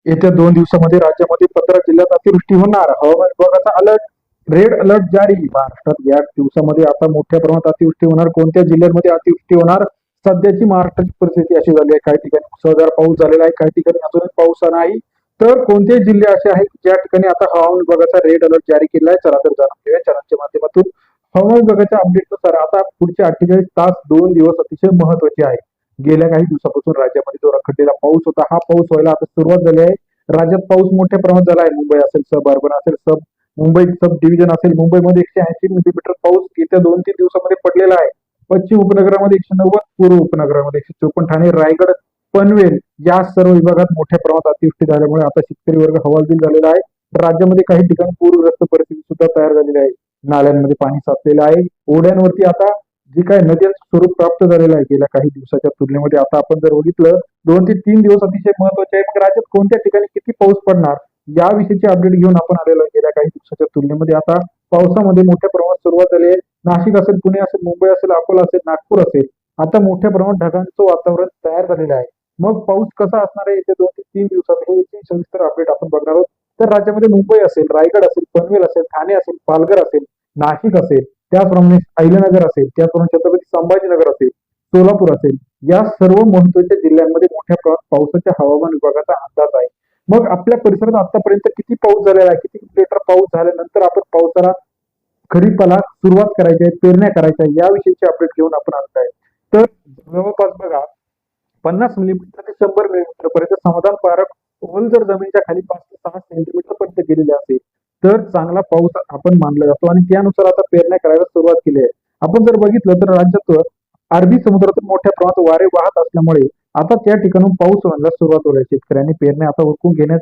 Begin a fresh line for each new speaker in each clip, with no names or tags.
येत्या 2 दिवसामध्ये राज्यामध्ये 15 जिल्ह्यात अतिवृष्टी होणार. हवामान विभागाचा अलर्ट, रेड अलर्ट जारी. महाराष्ट्रात या दिवसामध्ये आता मोठ्या प्रमाणात अतिवृष्टी होणार. कोणत्या जिल्ह्यांमध्ये अतिवृष्टी होणार? सध्याची महाराष्ट्राची परिस्थिती अशी झाली आहे. काही ठिकाणी मुसळधार पाऊस झालेला आहे, काही ठिकाणी अजूनही पाऊस नाही. तर कोणते जिल्हे असे आहेत ज्या ठिकाणी आता हवामान विभागाचा रेड अलर्ट जारी केला आहे? चला तर जाणून घेऊया चॅनलच्या माध्यमातून. हवामान विभागाच्या अपडेटनुसार आता पुढचे 48 तास 2 दिवस अतिशय महत्वाचे आहे. गेल्या काही दिवसापासून राज्यामध्ये जो रखडलेला पाऊस होता, हा पाऊस व्हायला आता सुरुवात झाली आहे. राज्यात पाऊस मोठ्या प्रमाणात झाला आहे. मुंबई असेल, सब अर्बन असेल, मुंबई सब डिव्हिजन असेल, मुंबईमध्ये 180 मिलीमीटर पाऊस येत्या 2-3 दिवसामध्ये पडलेला आहे. पश्चिम उपनगरामध्ये 190, पूर्व उपनगरामध्ये 154, ठाणे, रायगड, पनवेल या सर्व विभागात मोठ्या प्रमाणात अतिवृष्टी झाल्यामुळे आता शेतकरी वर्ग हवालदिल झालेला आहे. राज्यामध्ये काही ठिकाणी पूरग्रस्त परिस्थिती सुद्धा तयार झालेली आहे. नाल्यांमध्ये पाणी साचलेलं आहे. ओढ्यांवरती आता जे काही नद्यांचं स्वरूप प्राप्त झालेलं आहे गेल्या काही दिवसाच्या तुलनेमध्ये. आता आपण जर बघितलं 2 ते 3 दिवस अतिशय महत्वाचे आहे. मग राज्यात कोणत्या ठिकाणी किती पाऊस पडणार याविषयीचे अपडेट घेऊन आपण आलेलो आहे. गेल्या काही दिवसाच्या तुलनेमध्ये आता पावसामध्ये मोठ्या प्रमाणात सुरुवात झाली आहे. नाशिक असेल, पुणे असेल, मुंबई असेल, अकोला असेल, नागपूर असेल, आता मोठ्या प्रमाणात ढगांचं वातावरण तयार झालेलं आहे. मग पाऊस कसा असणार आहे येत्या 2 ते 3 दिवसात हे सविस्तर अपडेट आपण बघणार आहोत. तर राज्यामध्ये मुंबई असेल, रायगड असेल, पनवेल असेल, ठाणे असेल, पालघर असेल, नाशिक असेल, त्याचप्रमाणे अहिल्यानगर असेल, त्याचप्रमाणे छत्रपती संभाजीनगर असेल, सोलापूर असेल, या सर्व महत्वाच्या जिल्ह्यांमध्ये मोठ्या प्रमाणात पावसाच्या हवामान विभागाचा अंदाज आहे. मग आपल्या परिसरात आतापर्यंत किती पाऊस झालेला आहे, किती लिटर पाऊस झाल्यानंतर आपण पावसाला खरीपाला सुरुवात करायची आहे, पेरण्या करायच्या याविषयीचे अपडेट घेऊन आपण आलो आहे. तर जवळपास बघा 50 मिलीमीटर ते 100 मिलीमीटर पर्यंत समाधानकारक खोल जर जमिनीच्या खाली 5 ते 6 सेंटीमीटर पर्यंत गेलेले असेल तर चांगला पाऊस आपण मानला जातो आणि त्यानुसार आता पेरण्या करायला सुरुवात केली आहे. आपण जर बघितलं तर राज्यात अरबी समुद्रातून मोठ्या प्रमाणात वारे वाहत असल्यामुळे आता त्या ठिकाणून पाऊस व्हायला सुरुवात होईल. शेतकऱ्यांनी पेरण्या आता उरकून घेण्यास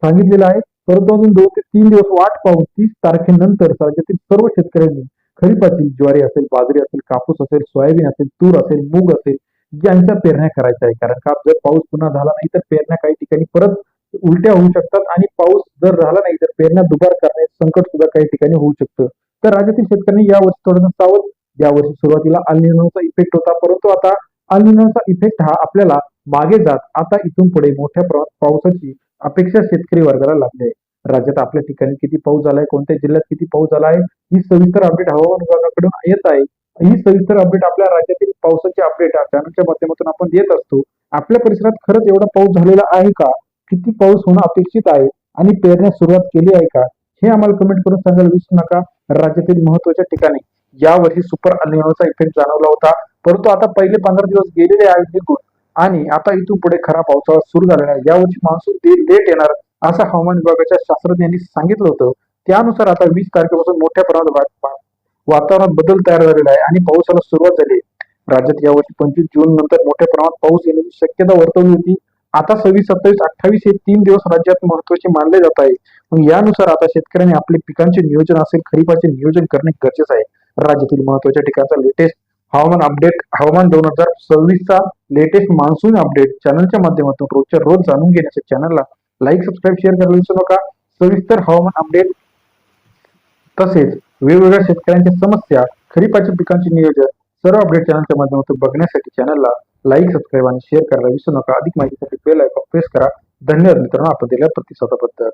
सांगितलेलं आहे. परंतु अजून 2 ते 3 दिवस वाट पाहून 30 तारखेनंतर राज्यातील सर्व शेतकऱ्यांनी खरीपाची ज्वारी असेल, बाजरी असेल, कापूस असेल, सोयाबीन असेल, तूर असेल, मूग असेल यांच्या पेरण्या करायच्या आहे. कारण का जर पाऊस पुन्हा झाला नाही तर पेरण्या काही ठिकाणी परत उलट्या होऊ शकतात आणि पाऊस जर झाला नाही तर पेरण्या दुबार करण्याचे संकट सुद्धा काही ठिकाणी होऊ शकतं. तर राज्यातील शेतकऱ्यांनी यावर्षी थोडंसं सावध. यावर्षी सुरुवातीला अल निनोचा इफेक्ट होता, परंतु आता अल निनोचा इफेक्ट हा आपल्याला मागे जात आता इथून पुढे मोठ्या प्रमाणात पावसाची अपेक्षा शेतकरी वर्गाला लागली आहे. राज्यात आपल्या ठिकाणी किती पाऊस झालाय, कोणत्या जिल्ह्यात किती पाऊस झाला आहे, ही सविस्तर अपडेट हवामान विभागाकडून येत आहे. ही सविस्तर अपडेट आपल्या राज्यातील पावसाचे अपडेट चॅनलच्या माध्यमातून आपण देत असतो. आपल्या परिसरात खरंच एवढा पाऊस झालेला आहे का, किती पाऊस होणं अपेक्षित आहे आणि पेरण्यास सुरुवात केली आहे का, हे आम्हाला कमेंट करून सांगायला विसरू नका. राज्यातील महत्वाच्या ठिकाणी यावर्षी सुपर अल निनोचा इफेक्ट जाणवला होता, परंतु आता पहिले 15 दिवस गेलेले आहेत निघून आणि आता इथून पुढे खरा पावसाळा सुरू झालेला आहे. यावर्षी मान्सून लेट येणार असं हवामान विभागाच्या शास्त्रज्ञांनी सांगितलं होतं. त्यानुसार आता 20 तारखेपासून मोठ्या प्रमाणात वातावरणात बदल तयार झालेला आहे आणि पावसाला सुरुवात झाली आहे. राज्यात यावर्षी 25 जून नंतर मोठ्या प्रमाणात पाऊस येण्याची शक्यता वर्तवली होती. आता 26, 27, 28 हे 3 दिवस राज्यात महत्वाचे मानले जात आहे. मग यानुसार आता शेतकऱ्यांनी आपले पिकांचे नियोजन असेल, खरीपाचे नियोजन करणे गरजेचं आहे. राज्यातील महत्वाच्या ठिकाणाचा लेटेस्ट हवामान अपडेट, हवामान 2026चा लेटेस्ट मान्सून अपडेट चॅनलच्या माध्यमातून रोजच्या रोज जाणून घेण्याच्या चॅनलला लाईक, सबस्क्राईब, शेअर करायला विसरू नका. सविस्तर हवामान अपडेट तसेच वेगवेगळ्या शेतकऱ्यांच्या समस्या, खरीपाच्या पिकांचे नियोजन सर्व अपडेट चॅनलच्या माध्यमातून बघण्यासाठी चॅनलला लाईक, सबस्क्राईब आणि शेअर करायला विसरू नका. अधिक माहितीसाठी बेल आयकॉन प्रेस करा. धन्यवाद मित्रांनो आपण दिलेल्या प्रतिसादाबद्दल.